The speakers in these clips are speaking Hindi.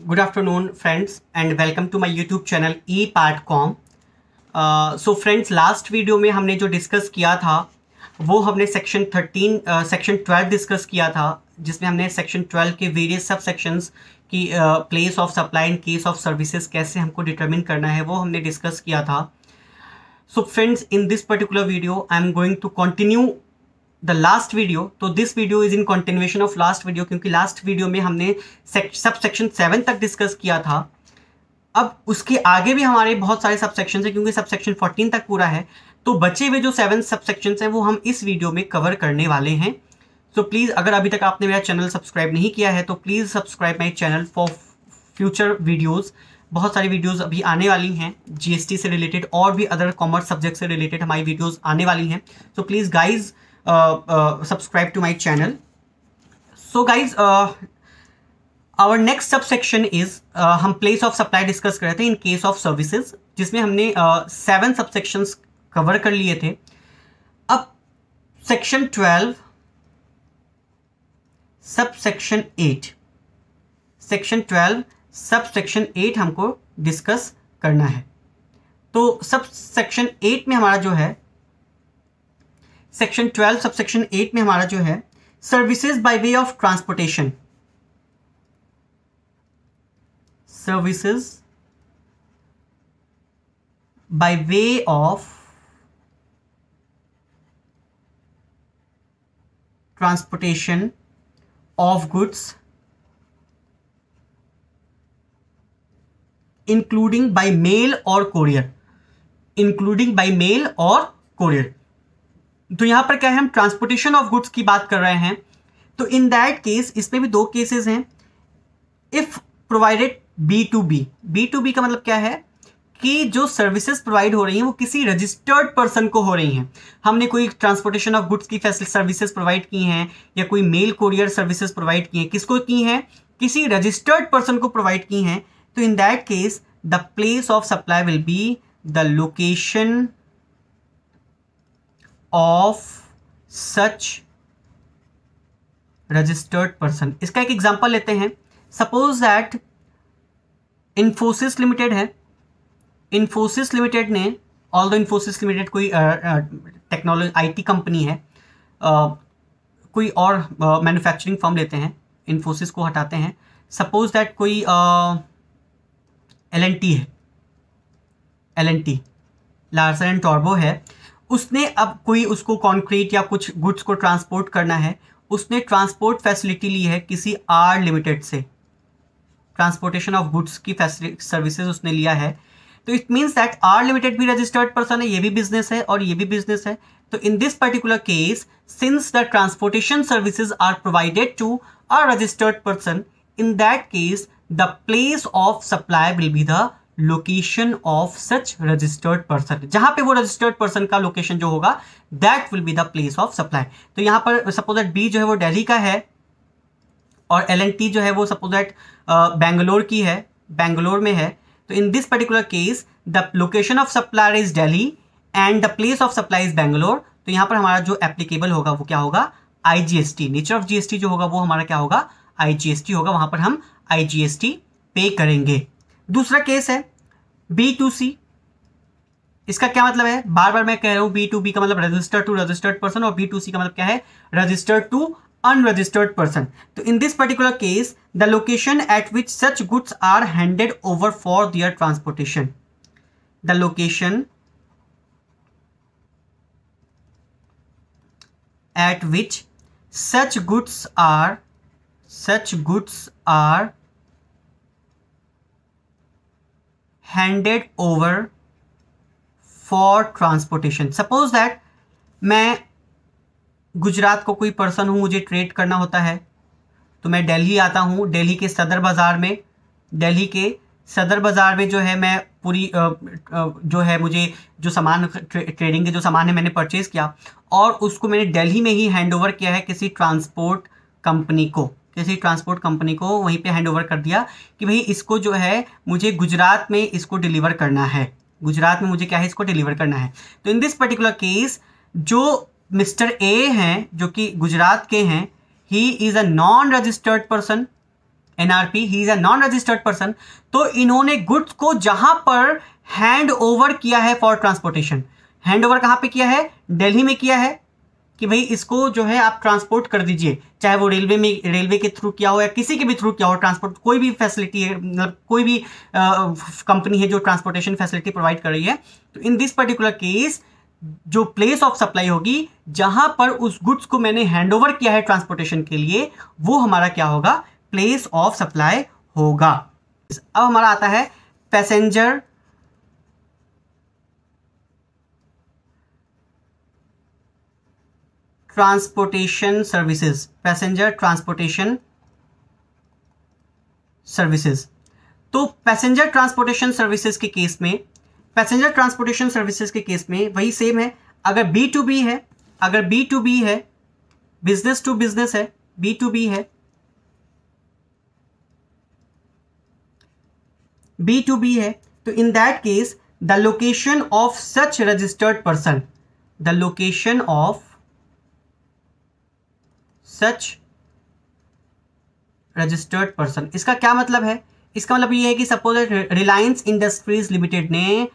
Good afternoon friends and welcome to my YouTube channel ePartCom। So friends, last video में हमने जो डिस्कस किया था वो हमने सेक्शन 12 डिस्कस किया था, जिसमें हमने सेक्शन 12 के वेरियस सब सेक्शंस की place of supply in case of services कैसे हमको डिटरमिन करना है वो हमने डिस्कस किया था। So friends, in this particular video I am going to continue the last video. तो this video is in continuation of last video, क्योंकि लास्ट वीडियो में हमने सब सेक्शन 7 तक डिस्कस किया था। अब उसके आगे भी हमारे बहुत सारे सब सेक्शन है, क्योंकि सब सेक्शन 14 तक पूरा है। तो बचे हुए जो 7 सब सेक्शन हैं वो हम इस वीडियो में कवर करने वाले हैं। सो प्लीज़, अगर अभी तक आपने मेरा चैनल सब्सक्राइब नहीं किया है तो please subscribe my channel for future videos. बहुत सारी वीडियोज़ अभी आने वाली हैं GST से रिलेटेड, और भी अदर कॉमर्स सब्जेक्ट से रिलेटेड हमारी वीडियोज़ आने वाली हैं। So please guys subscribe to my channel. So guys, our next subsection is हम place of supply डिस्कस कर रहे थे in case of services, जिसमें हमने 7 subsections कवर कर लिए थे। अब section 12 subsection 8 section 12 subsection 8 हमको डिस्कस करना है। तो subsection 8 में हमारा जो है सेक्शन 12 सबसेक्शन 8 में हमारा जो है services by way of transportation. Services by way of transportation of goods including bye mail और कोरियर। इंक्लूडिंग बाय मेल और कोरियर। तो यहां पर क्या है, हम ट्रांसपोर्टेशन ऑफ गुड्स की बात कर रहे हैं। तो इन दैट केस इसमें भी 2 केसेस हैं। इफ प्रोवाइडेड B2B का मतलब क्या है कि जो सर्विसेज प्रोवाइड हो रही हैं वो किसी रजिस्टर्ड पर्सन को हो रही हैं। हमने कोई ट्रांसपोर्टेशन ऑफ गुड्स की सर्विसेज प्रोवाइड की हैं या कोई मेल कोरियर सर्विसेज प्रोवाइड की हैं। किसको की हैं? किसी रजिस्टर्ड पर्सन को प्रोवाइड की हैं। तो in that case the place of supply will be the location of such registered person। इसका एक एग्जांपल लेते हैं। सपोज दैट इन्फोसिस लिमिटेड है। इन्फोसिस लिमिटेड ने, ऑल्दो इन्फोसिस लिमिटेड कोई टेक्नोलॉजी IT कंपनी है, कोई और मैन्युफैक्चरिंग फर्म लेते हैं, इन्फोसिस को हटाते हैं। सपोज दैट कोई L&T है, L&T लार्सन एंड टॉर्बो है। उसने अब कोई उसको कंक्रीट या कुछ गुड्स को ट्रांसपोर्ट करना है। उसने ट्रांसपोर्ट फैसिलिटी ली है किसी R लिमिटेड से। ट्रांसपोर्टेशन ऑफ गुड्स की सर्विसेज उसने लिया है। तो it means that R limited भी रजिस्टर्ड पर्सन है, ये भी बिजनेस है और ये भी बिजनेस है। तो in this particular case, since the transportation services are provided to a registered person, in that case the place of supply will be the location of such registered person. जहां पे वो रजिस्टर्ड पर्सन का लोकेशन जो होगा that will be the place of supply. तो यहां पर सपोज दैट B जो है वो दिल्ली का है और L&T जो है वो सपोज दैट बेंगलोर की है, बेंगलोर में है। तो in this particular case the location of supplier is Delhi and the place of supply is Bangalore. तो यहां पर हमारा जो एप्लीकेबल होगा वो क्या होगा? IGST। नेचर ऑफ GST जो होगा वो हमारा क्या होगा? IGST होगा। वहां पर हम IGST पे करेंगे। दूसरा केस है B2C। इसका क्या मतलब है? बार बार मैं कह रहा हूं B2B का मतलब रजिस्टर्ड टू रजिस्टर्ड पर्सन, और B2C का मतलब क्या है? Registered to unregistered person. तो in this particular case the location at which such goods are handed over for their transportation. The location at which such goods are handed over for transportation. Suppose that मैं गुजरात को कोई पर्सन हूँ, मुझे ट्रेड करना होता है, तो मैं दिल्ली आता हूँ। दिल्ली के सदर बाज़ार में जो है मैं पूरी जो है मुझे जो सामान ट्रेडिंग के जो सामान है मैंने परचेज किया और उसको मैंने दिल्ली में ही हैंड ओवर किया है किसी ट्रांसपोर्ट कंपनी को वहीं पे हैंड ओवर कर दिया कि भाई इसको जो है मुझे गुजरात में इसको डिलीवर करना है। गुजरात में मुझे क्या है, इसको डिलीवर करना है। तो इन दिस पर्टिकुलर केस जो मिस्टर ए हैं जो कि गुजरात के हैं, he is a non registered person NRP, he is a non registered person. तो इन्होंने गुड्स को जहां पर हैंड ओवर किया है फॉर ट्रांसपोर्टेशन, हैंड ओवर कहां पे किया है, दिल्ली में किया है कि भाई इसको जो है आप ट्रांसपोर्ट कर दीजिए, चाहे वो रेलवे के थ्रू किया हो या किसी के भी थ्रू किया हो ट्रांसपोर्ट, कोई भी फैसिलिटी है, मतलब कोई भी कंपनी है जो ट्रांसपोर्टेशन फैसिलिटी प्रोवाइड कर रही है। तो इन दिस पर्टिकुलर केस जो प्लेस ऑफ सप्लाई होगी, जहां पर उस गुड्स को मैंने हैंड ओवर किया है ट्रांसपोर्टेशन के लिए, वो हमारा क्या होगा, प्लेस ऑफ सप्लाई होगा। अब हमारा आता है passenger transportation services, passenger transportation services. तो पैसेंजर ट्रांसपोर्टेशन सर्विसेज के केस में, पैसेंजर ट्रांसपोर्टेशन सर्विसेज के केस में वही सेम है। अगर B2B है, अगर B2B है, बिजनेस टू बिजनेस है, B2B है, B2B है, तो in that case the location of such registered person, the location of such registered person, इसका क्या मतलब है, इसका मतलब ये है कि सपोज रिलायंस इंडस्ट्रीज लिमिटेड ने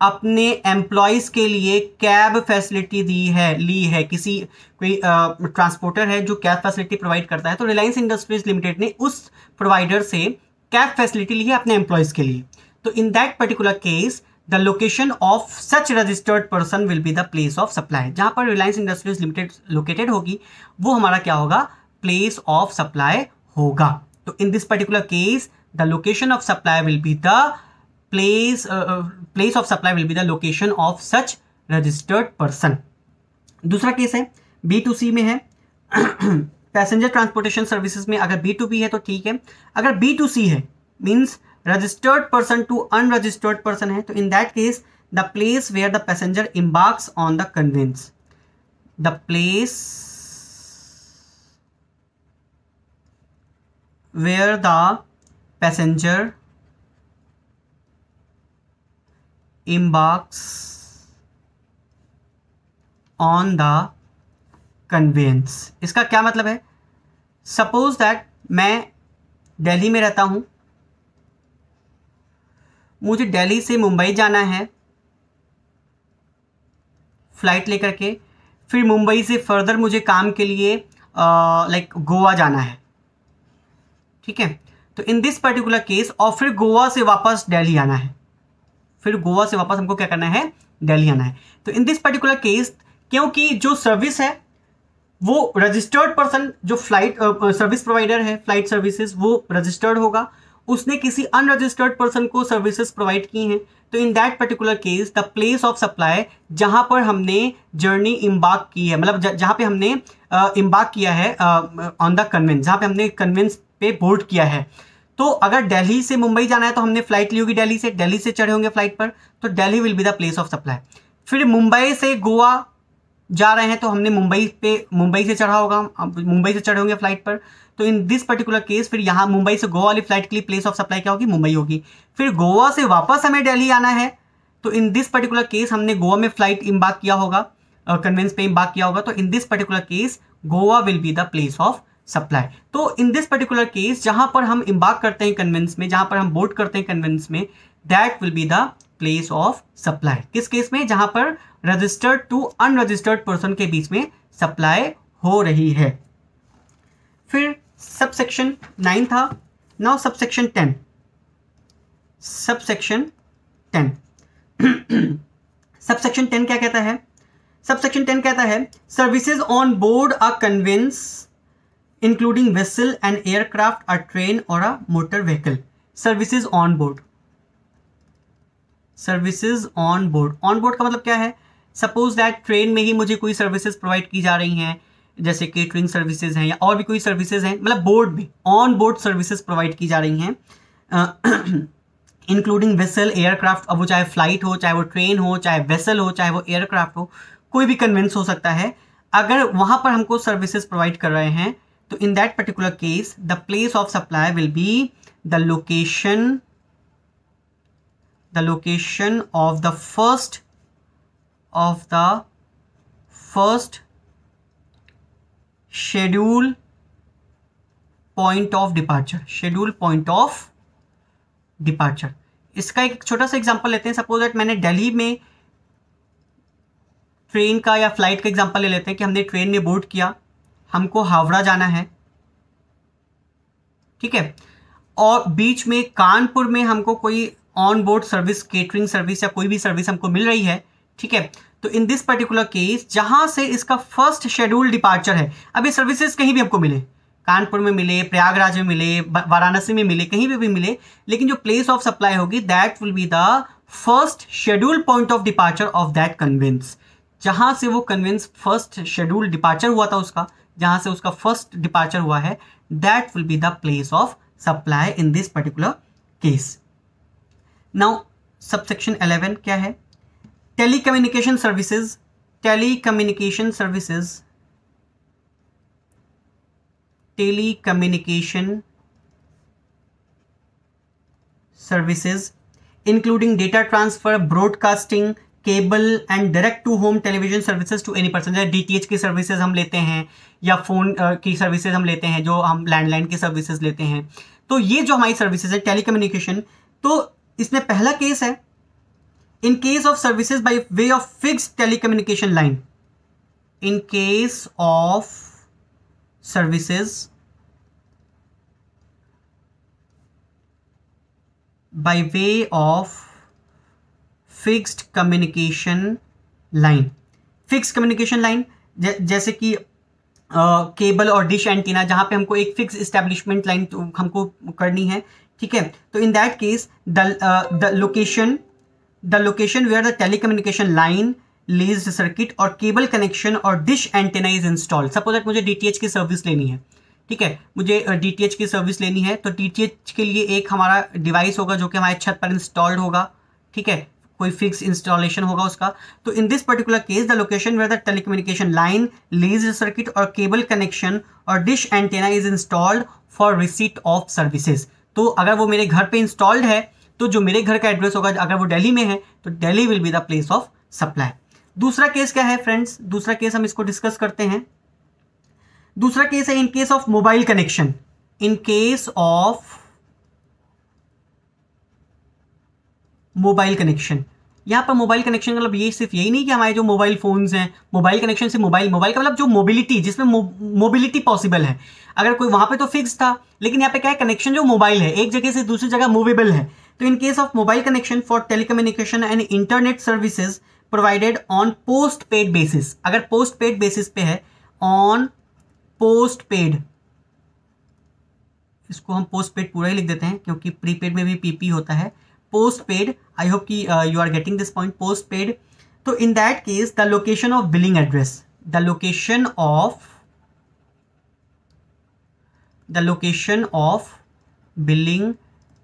अपने एम्प्लॉयज के लिए कैब फैसिलिटी ली है, किसी कोई ट्रांसपोर्टर है जो कैब फैसिलिटी प्रोवाइड करता है, तो रिलायंस इंडस्ट्रीज लिमिटेड ने उस प्रोवाइडर से कैब फैसिलिटी ली है अपने एम्प्लॉयज के लिए। तो in that particular case the location of such registered person will be the place of supply. जहां पर रिलायंस इंडस्ट्रीज लिमिटेड लोकेटेड होगी वो हमारा क्या होगा, प्लेस ऑफ सप्लाई होगा। तो in this particular case the location of supply will be the place of supply will be the location of such registered person. दूसरा केस है B2C में है पैसेंजर ट्रांसपोर्टेशन सर्विसेज में अगर B2B है तो ठीक है, अगर B2C है means registered person to unregistered person है, तो in that case the place where the passenger embarks on the conveyance, the place where the passenger embarks on the conveyance. इसका क्या मतलब है, सपोज दैट मैं दिल्ली में रहता हूं, मुझे दिल्ली से मुंबई जाना है फ्लाइट लेकर के, फिर मुंबई से फर्दर मुझे काम के लिए लाइक गोवा जाना है, ठीक है। तो इन दिस पर्टिकुलर केस और फिर गोवा से वापस दिल्ली आना है, फिर गोवा से वापस हमको क्या करना है, दिल्ली आना है। तो इन दिस पर्टिकुलर केस क्योंकि जो सर्विस है वो रजिस्टर्ड पर्सन, जो फ्लाइट सर्विस प्रोवाइडर है फ्लाइट सर्विसेज, वो रजिस्टर्ड होगा, उसने किसी अनरजिस्टर्ड पर्सन को सर्विसेज प्रोवाइड की हैं। तो in that particular case the place of supply, जहां पर हमने जर्नी इम्बार्क की है, मतलब जहां पे हमने इम्बार्क किया है ऑन द कन्वेंस, जहां पे हमने कन्वेंस पे बोर्ड किया है, तो अगर दिल्ली से मुंबई जाना है तो हमने फ्लाइट ली होगी दिल्ली से चढ़े होंगे फ्लाइट पर, तो Delhi will be the place of supply. फिर मुंबई से गोवा जा रहे हैं तो हमने मुंबई से चढ़ा होगा, मुंबई से चढ़े होंगे फ्लाइट पर, तो इन दिस पर्टिकुलर केस फिर यहाँ मुंबई से गोवा वाली फ्लाइट के लिए प्लेस ऑफ सप्लाई क्या होगी, मुंबई होगी। फिर गोवा से वापस हमें दिल्ली आना है, तो इन दिस पर्टिकुलर केस हमने गोवा में फ्लाइट इम्बार्क किया होगा, कन्वेंस पे इम्बार्क किया होगा, तो in this particular case Goa will be the place of supply. तो इन दिस पर्टिकुलर केस जहां पर हम इम्बार्क करते हैं कन्वेंस में, जहां पर हम बोर्ड करते हैं कन्वेंस में, that will be the place of supply. किस केस में, जहां पर रजिस्टर्ड टू अनरजिस्टर्ड पर्सन के बीच में सप्लाई हो रही है। फिर सबसेक्शन 9 था, नाउ सबसेक्शन 10, सबसेक्शन 10 सबसेक्शन 10 क्या कहता है, सबसेक्शन 10 कहता है services on board a conveyance including vessel and aircraft, a train और a motor vehicle. Services on board, services on board, on board का मतलब क्या है, सपोज दैट ट्रेन में ही मुझे कोई सर्विसेज प्रोवाइड की जा रही हैं, जैसे केटरिंग सर्विसेज हैं या और भी कोई सर्विसेज हैं, मतलब बोर्ड में ऑन बोर्ड सर्विसेज प्रोवाइड की जा रही हैं, इंक्लूडिंग वेसल एयरक्राफ्ट, अब वो चाहे फ्लाइट हो, चाहे वो ट्रेन हो, चाहे वेसल हो, चाहे वो एयरक्राफ्ट हो, कोई भी कन्वेंस हो सकता है। अगर वहाँ पर हमको सर्विसेज प्रोवाइड कर रहे हैं तो in that particular case the place of supply will be the location of the first schedule point of departure, schedule point of departure. इसका एक छोटा सा एग्जांपल लेते हैं। सपोज दैट मैंने दिल्ली में ट्रेन का या फ्लाइट का एग्जांपल ले लेते हैं कि हमने ट्रेन में बोर्ड किया, हमको हावड़ा जाना है, ठीक है, और बीच में कानपुर में हमको कोई on board service, catering service या कोई भी सर्विस हमको मिल रही है, ठीक है। तो इन दिस पर्टिकुलर केस जहां से इसका फर्स्ट शेड्यूल डिपार्चर है, अब ये सर्विसेज कहीं भी हमको मिले, कानपुर में मिले, प्रयागराज में मिले, वाराणसी में मिले, कहीं भी मिले, लेकिन जो प्लेस ऑफ सप्लाई होगी that will be the first schedule point of departure of that convince. जहां से वो कन्वेंस फर्स्ट शेड्यूल डिपार्चर हुआ था उसका, जहां से उसका फर्स्ट डिपार्चर हुआ है, that will be the place of supply in this particular case. Now subsection 11 क्या है? Telecommunication services. Telecommunication services, telecommunication services including data transfer, broadcasting, cable and direct to home television services to any person. जैसे डीटीएच की सर्विसेज हम लेते हैं या फोन की सर्विसेज हम लेते हैं, जो हम लैंडलाइन की सर्विसेज लेते हैं। तो ये जो हमारी सर्विसेज है टेलीकम्युनिकेशन, तो इसमें पहला केस है in case of services by way of fixed telecommunication line. In case of services by way of fixed communication line. Fixed communication line जैसे कि केबल और डिश एंटीना, जहां पे हमको एक फिक्स एस्टेब्लिशमेंट लाइन हमको करनी है, ठीक है। तो in that case the location where the telecommunication line, leased circuit और केबल कनेक्शन और dish antenna is installed. Suppose that मुझे डीटीएच की सर्विस लेनी है, ठीक है, मुझे डीटीएच की सर्विस लेनी है, तो डीटीएच के लिए एक हमारा डिवाइस होगा जो कि हमारे छत पर इंस्टॉल्ड होगा, ठीक है, कोई फिक्स इंस्टॉलेशन होगा उसका। तो in this particular case the location where the telecommunication line, leased circuit और केबल कनेक्शन और dish antenna is installed for receipt of services. तो अगर वो मेरे घर पे इंस्टॉल्ड है, तो जो मेरे घर का एड्रेस होगा, अगर वो दिल्ली में है, तो Delhi will be the place of supply. दूसरा केस क्या है फ्रेंड्स? दूसरा केस हम इसको डिस्कस करते हैं। दूसरा केस है in case of mobile connection. In case of mobile connection, यहां पर मोबाइल कनेक्शन का मतलब ये सिर्फ यही नहीं कि हमारे जो मोबाइल फोन्स हैं, मोबाइल कनेक्शन से मोबाइल का मतलब जो मोबिलिटी, जिसमें मोबिलिटी पॉसिबल है। अगर कोई वहां पे तो फिक्स था, लेकिन यहाँ पे क्या है, कनेक्शन जो मोबाइल है, एक जगह से दूसरी जगह मूवेबल है। तो in case of mobile connection for telecommunication and internet services provided on post paid basis, अगर पोस्ट पेड बेसिस पे है, ऑन पोस्ट पेड, इसको हम पोस्ट पेड पूरा ही लिख देते हैं क्योंकि प्रीपेड में भी पीपी होता है। पोस्ट पेड, आई होप कि you are getting this point, post paid. तो in that case the location of billing address, the location of billing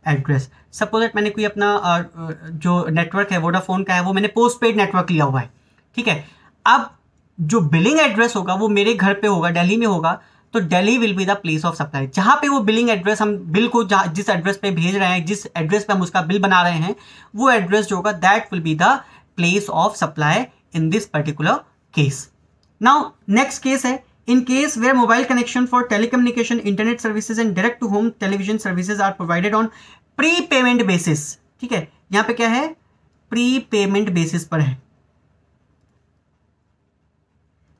address. Suppose that मैंने कोई अपना जो नेटवर्क है वोडाफोन का है, वो मैंने पोस्ट पेड नेटवर्क लिया हुआ है, ठीक है। अब जो बिलिंग एड्रेस होगा वो मेरे घर पे होगा, दिल्ली में होगा, तो Delhi will be the place of supply. जहां पे वो बिलिंग एड्रेस, हम बिल को जिस एड्रेस पे भेज रहे हैं, जिस एड्रेस पे हम उसका बिल बना रहे हैं, वो एड्रेस जो होगा that will be the place of supply in this particular case. Now next case है in case where mobile connection for telecommunication, internet services and direct to home television services are provided on pre payment basis, ठीक है। यहां पे क्या है, प्री पेमेंट बेसिस पर है।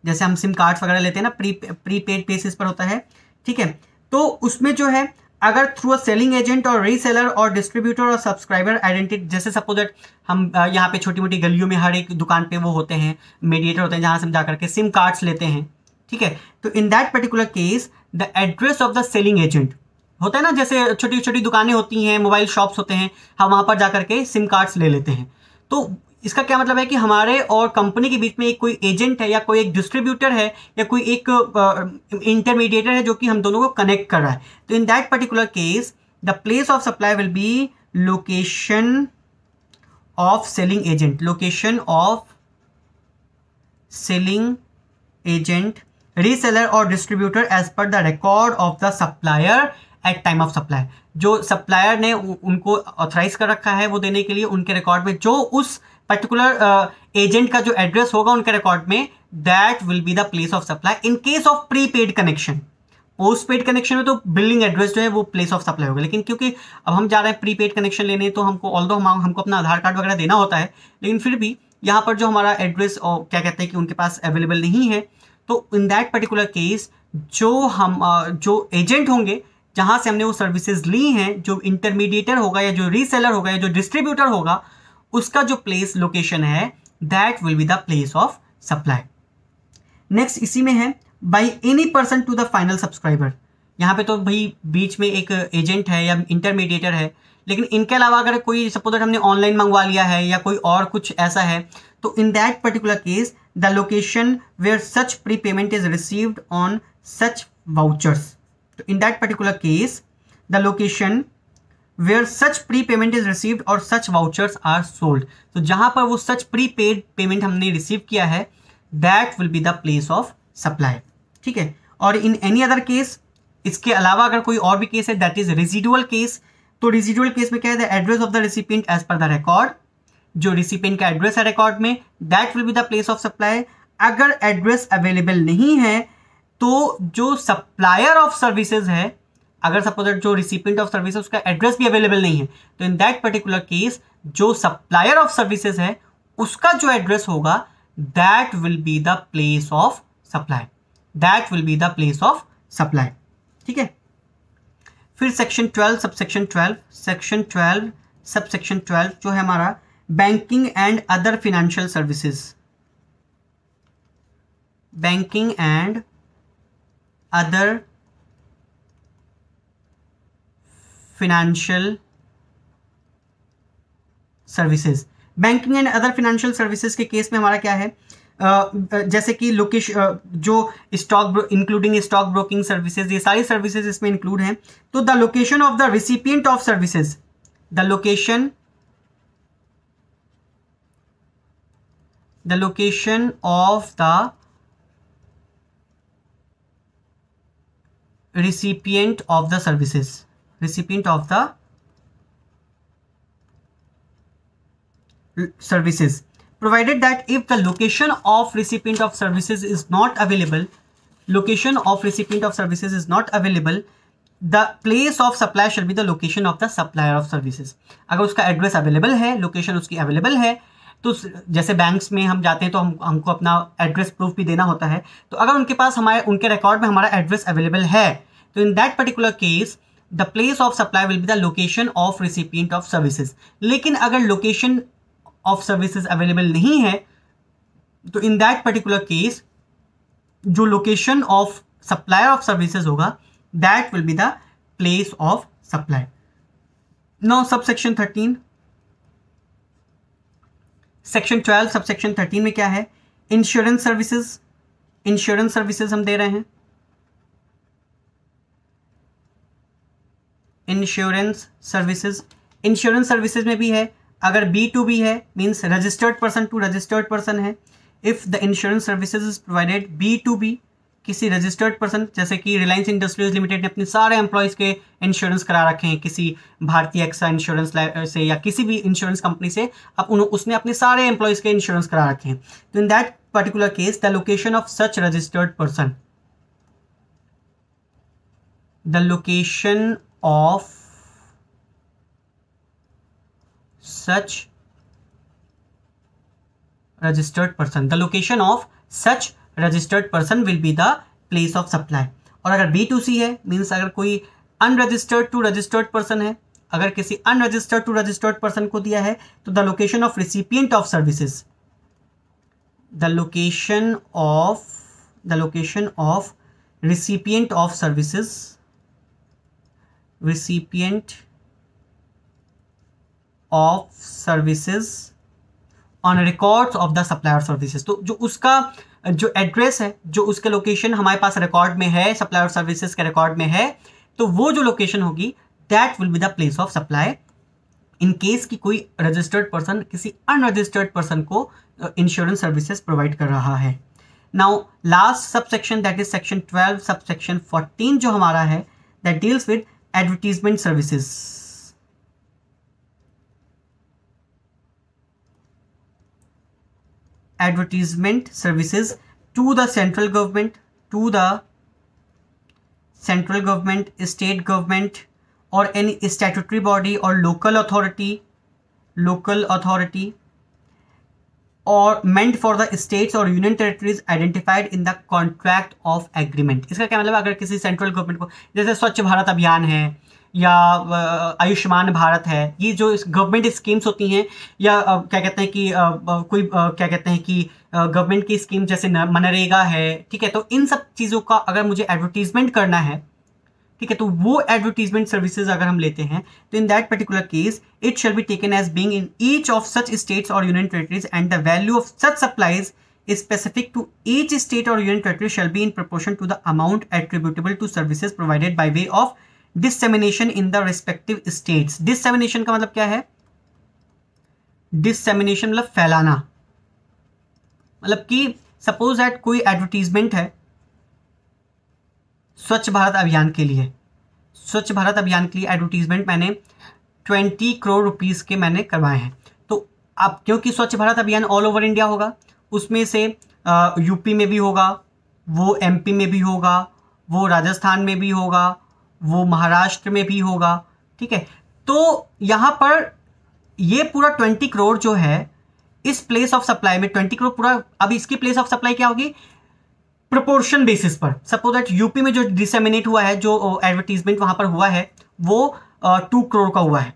जैसे हम सिम कार्ड्स वगैरह लेते हैं ना, प्रीपेड बेसिस पर होता है, ठीक है। तो उसमें जो है, अगर थ्रू अ सेलिंग एजेंट और रीसेलर और डिस्ट्रीब्यूटर और सब्सक्राइबर आइडेंटिटी, जैसे सपोज दैट हम यहाँ पे छोटी मोटी गलियों में हर एक दुकान पे वो होते हैं, मीडिएटर होते हैं, जहाँ से हम जाकर के सिम कार्ड्स लेते हैं, ठीक है। तो in that particular case the address of the selling agent होता है ना, जैसे छोटी छोटी दुकानें होती हैं, मोबाइल शॉप्स होते हैं, हम वहाँ पर जाकर के सिम कार्ड्स ले लेते हैं। तो इसका क्या मतलब है कि हमारे और कंपनी के बीच में एक कोई एजेंट है या कोई एक डिस्ट्रीब्यूटर है या कोई एक इंटरमीडिएटर है जो कि हम दोनों को कनेक्ट कर रहा है। तो in that particular case the place of supply will be location of selling agent, location of selling agent, reseller और distributor as per the record of the supplier at time of supply. जो सप्लायर ने उनको ऑथराइज कर रखा है वो देने के लिए, उनके रिकॉर्ड में जो उस पर्टिकुलर एजेंट का जो एड्रेस होगा उनके रिकॉर्ड में, that will be the place of supply in case of prepaid connection. Post paid connection में तो बिलिंग एड्रेस जो है वो प्लेस ऑफ सप्लाई होगा, लेकिन क्योंकि अब हम जा रहे हैं प्रीपेड कनेक्शन लेने, तो हमको ऑल्दो हमको अपना आधार कार्ड वगैरह देना होता है, लेकिन फिर भी यहाँ पर जो हमारा एड्रेस और क्या कहते हैं कि उनके पास अवेलेबल नहीं है, तो इन दैट पर्टिकुलर केस जो एजेंट होंगे जहाँ से हमने वो सर्विसेज ली हैं, जो इंटरमीडिएटर होगा या जो रीसेलर होगा या जो डिस्ट्रीब्यूटर होगा, उसका जो प्लेस लोकेशन है that will be the place of supply. Next इसी में है by any person to the final subscriber. यहाँ पे तो भाई बीच में एक एजेंट है या इंटरमीडिएटर है, लेकिन इनके अलावा अगर कोई सपोज हमने ऑनलाइन मंगवा लिया है या कोई और कुछ ऐसा है, तो in that particular case the location where such pre payment is received on such vouchers. तो in that particular case the location where such pre payment is received और सच वाउचर्स आर सोल्ड। तो जहां पर वो सच प्री पेड पेमेंट हमने रिसीव किया है that will be the place of supply. ठीक है, और इन एनी अदर केस, इसके अलावा अगर कोई और भी केस है दैट इज रेजिडुअल केस। तो रेजिडुअल केस में क्या है, the address of the recipient as per the record, जो रिसिपिएंट का एड्रेस है रिकॉर्ड में that will be the place of supply. अगर एड्रेस अवेलेबल नहीं है तो जो सप्लायर ऑफ सर्विसेज है, अगर सपोज जो रिसिपिएंट ऑफ सर्विसेज उसका एड्रेस भी अवेलेबल नहीं है, तो इन दैट पर्टिकुलर केस जो सप्लायर ऑफ सर्विसेज है उसका जो एड्रेस होगा that will be the place of supply, that will be the place of supply. ठीक है, फिर सेक्शन 12 सबसेक्शन 12, सेक्शन 12 सबसेक्शन 12 जो है हमारा banking and other financial services, banking and other financial services. Banking and other financial services के केस में हमारा क्या है, जैसे कि लोकेशन, जो stock including stock broking services, ये सारी सर्विसेज इसमें इंक्लूड हैं। तो the location of the recipient of services, the location of the recipient of the services, recipient of the services, provided that if the location of recipient of services is not available, location of recipient of services is not available, the place of supply shall be the location of the supplier of services। अगर उसका एड्रेस अवेलेबल है, लोकेशन उसकी अवेलेबल है, तो जैसे बैंक्स में हम जाते हैं तो हमको अपना एड्रेस प्रूफ भी देना होता है, तो अगर उनके पास उनके रिकॉर्ड में हमारा एड्रेस अवेलेबल है, तो in that particular case the place of supply will be the location of recipient of services. लेकिन अगर लोकेशन ऑफ सर्विसेज अवेलेबल नहीं है, तो इन दैट पर्टिकुलर केस जो location of supplier of services होगा that will be the place of supply. Now subsection 13, section 12 subsection 13 में क्या है, इंश्योरेंस सर्विसेज। इंश्योरेंस सर्विसेज हम दे रहे हैं, इंश्योरेंस सर्विसेज। इंश्योरेंस सर्विसेज में भी है, अगर B2B है means registered person to registered person है। If the insurance services is provided B2B, किसी रजिस्टर्ड पर्सन, जैसे कि रिलायंस इंडस्ट्रीज लिमिटेड ने अपने सारे एम्प्लॉयज़ के इंश्योरेंस करा रखे हैं किसी भारतीय एक्सा इंश्योरेंस से या किसी भी इंश्योरेंस कंपनी से, अब उसने अपने सारे एम्प्लॉयज़ के इंश्योरेंस करा रखे हैं, तो in that particular case the location of such registered person, the location of such registered person, the location of such registered person will be the place of supply। और अगर B2C है मीन्स अगर कोई unregistered to registered person है, अगर किसी unregistered to registered person को दिया है, तो the location of recipient of services, the location of recipient of services, recipient of services on records of the supplier services। तो जो उसका जो एड्रेस है, जो उसके लोकेशन हमारे पास रिकॉर्ड में है, सप्लायर सर्विसेज के रिकॉर्ड में है, तो वो जो लोकेशन होगी that will be the place of supply in case कि कोई रजिस्टर्ड पर्सन किसी अनरजिस्टर्ड पर्सन को इंश्योरेंस सर्विसेज प्रोवाइड कर रहा है। Now last subsection that is section 12 subsection 14 जो हमारा है that deals with advertisement services. Advertisement services to the central government, to the central government, state government, or any statutory body or local authority or meant for the states or union territories identified in the contract of agreement. इसका क्या मतलब, अगर किसी सेंट्रल गवर्नमेंट को, जैसे स्वच्छ भारत अभियान है या आयुष्मान भारत है, ये जो गवर्नमेंट स्कीम्स होती हैं, या क्या कहते हैं कि कोई क्या कहते हैं कि गवर्नमेंट की स्कीम जैसे मनरेगा है, ठीक है, तो इन सब चीज़ों का अगर मुझे एडवर्टीजमेंट करना है, ठीक है, तो वो एडवर्टीजमेंट सर्विसेज अगर हम लेते हैं, तो in that particular case it shall be taken as being in each of such states और union territories and the value of such supplies specific to each state or union territory shall be in proportion to the amount attributable to services provided by way of dissemination in the respective states. Dissemination का मतलब क्या है? Dissemination मतलब फैलाना, मतलब कि सपोज दैट कोई एडवर्टीजमेंट है स्वच्छ भारत अभियान के लिए, स्वच्छ भारत अभियान के लिए एडवर्टीजमेंट मैंने 20 करोड़ रुपीस के मैंने करवाए हैं, तो अब क्योंकि स्वच्छ भारत अभियान ऑल ओवर इंडिया होगा, उसमें से यूपी में भी होगा, वो एमपी में भी होगा, वो राजस्थान में भी होगा, वो महाराष्ट्र में भी होगा, ठीक है, तो यहाँ पर ये पूरा 20 करोड़ जो है इस प्लेस ऑफ सप्लाई में 20 करोड़ पूरा, अब इसकी प्लेस ऑफ सप्लाई क्या होगी? प्रोपोर्शन बेसिस पर। सपोज दैट यूपी में जो डिसेमिनेट हुआ है, जो एडवर्टीजमेंट वहाँ पर हुआ है, वो 2 करोड़ का हुआ है,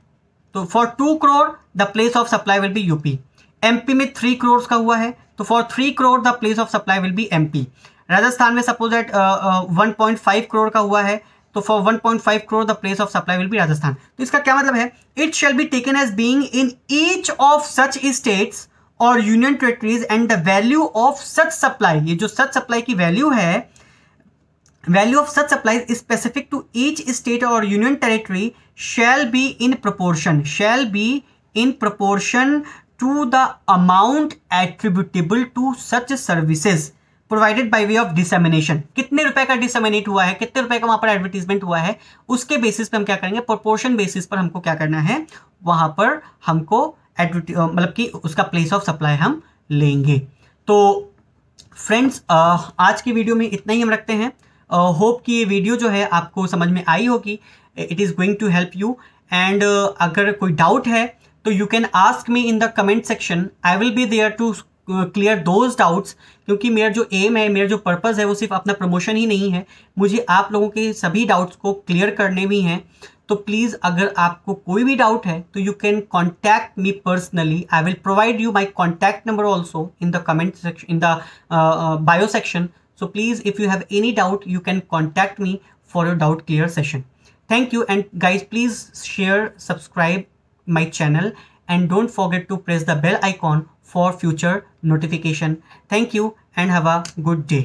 तो for 2 crore the place of supply will B UP. MP में 3 करोड़ का हुआ है, तो for 3 crore the place of supply will B MP. Rajasthan में सपोज दैट 1.5 करोड़ का हुआ है, तो for 1.5 crore the place of supply will B Rajasthan. तो इसका क्या मतलब है? It shall be taken as being in each of such states और union territories and the value of such supply, ये जो सच सप्लाई की वैल्यू है, value of such supply specific to each state और union territory shall be in proportion to the amount attributable to such services provided by way of dissemination. कितने रुपए का डिसेमिनेट हुआ है, कितने रुपए का वहां पर एडवर्टीजमेंट हुआ है, उसके बेसिस पे हम क्या करेंगे? प्रोपोर्शन बेसिस पर हमको क्या करना है, वहां पर हमको मतलब कि उसका प्लेस ऑफ सप्लाई हम लेंगे। तो फ्रेंड्स, आज की वीडियो में इतना ही हम रखते हैं। होप कि ये वीडियो जो है आपको समझ में आई होगी। It is going to help you, and अगर कोई डाउट है तो you can ask me in the comment section. I will be there to clear those doubts, क्योंकि मेरा जो एम है, मेरा जो पर्पज़ है, वो सिर्फ अपना प्रमोशन ही नहीं है, मुझे आप लोगों के सभी डाउट्स को क्लियर करने भी हैं। तो प्लीज़ अगर आपको कोई भी डाउट है तो you can contact me personally. I will provide you my contact number also in the comment section, in the bio section. So please, if you have any doubt, you can contact me for your doubt clear session. Thank you, and guys, please share, subscribe my channel, and don't forget to press the bell icon for future notification. Thank you and have a good day.